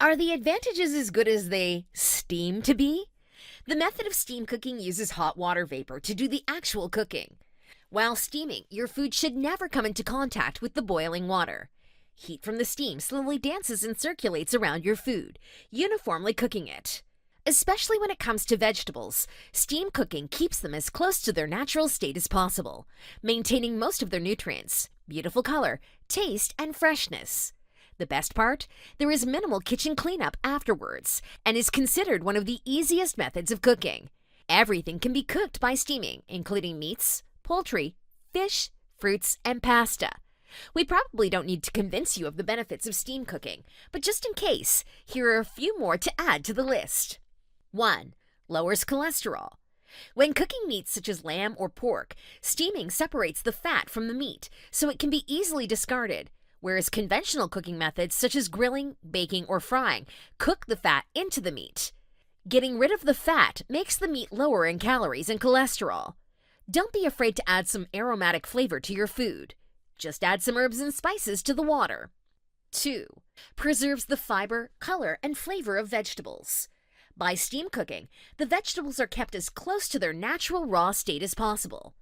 Are the advantages as good as they seem to be? The method of steam cooking uses hot water vapor to do the actual cooking. While steaming, your food should never come into contact with the boiling water. Heat from the steam slowly dances and circulates around your food, uniformly cooking it. Especially when it comes to vegetables, steam cooking keeps them as close to their natural state as possible, maintaining most of their nutrients, beautiful color, taste, and freshness. The best part? There is minimal kitchen cleanup afterwards, and is considered one of the easiest methods of cooking. Everything can be cooked by steaming, including meats, poultry, fish, fruits, and pasta. We probably don't need to convince you of the benefits of steam cooking, but just in case, here are a few more to add to the list. 1. Lowers cholesterol. When cooking meats such as lamb or pork, steaming separates the fat from the meat, so it can be easily discarded, whereas conventional cooking methods such as grilling, baking, or frying cook the fat into the meat. Getting rid of the fat makes the meat lower in calories and cholesterol. Don't be afraid to add some aromatic flavor to your food. Just add some herbs and spices to the water. 2. Preserves the fiber, color, and flavor of vegetables. By steam cooking, the vegetables are kept as close to their natural raw state as possible.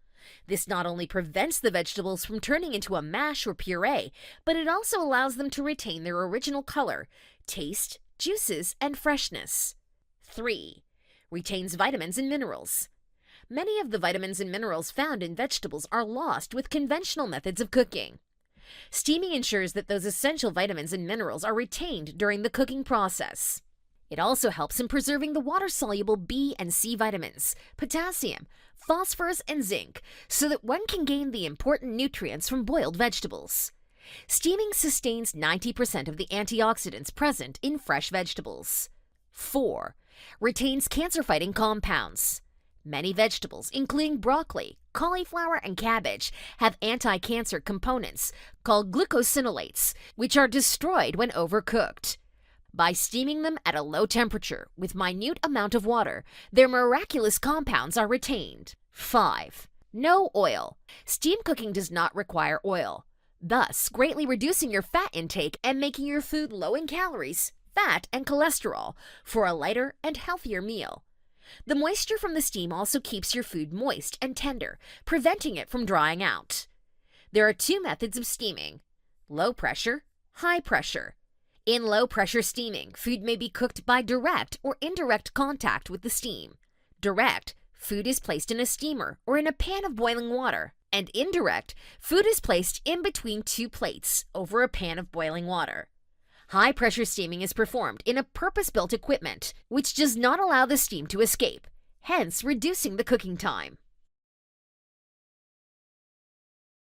This not only prevents the vegetables from turning into a mash or puree, but it also allows them to retain their original color, taste, juices, and freshness. 3. Retains vitamins and minerals. Many of the vitamins and minerals found in vegetables are lost with conventional methods of cooking. Steaming ensures that those essential vitamins and minerals are retained during the cooking process. It also helps in preserving the water-soluble B and C vitamins, potassium, phosphorus, and zinc, so that one can gain the important nutrients from boiled vegetables. Steaming sustains 90% of the antioxidants present in fresh vegetables. 4. Retains cancer-fighting compounds. Many vegetables, including broccoli, cauliflower, and cabbage, have anti-cancer components called glucosinolates, which are destroyed when overcooked. By steaming them at a low temperature with minute amount of water, their miraculous compounds are retained. 5. No oil. Steam cooking does not require oil, thus greatly reducing your fat intake and making your food low in calories, fat, and cholesterol for a lighter and healthier meal. The moisture from the steam also keeps your food moist and tender, preventing it from drying out. There are 2 methods of steaming: low pressure, high pressure. In low-pressure steaming, food may be cooked by direct or indirect contact with the steam. Direct, food is placed in a steamer or in a pan of boiling water, and indirect, food is placed in between 2 plates over a pan of boiling water. High-pressure steaming is performed in a purpose-built equipment, which does not allow the steam to escape, hence reducing the cooking time.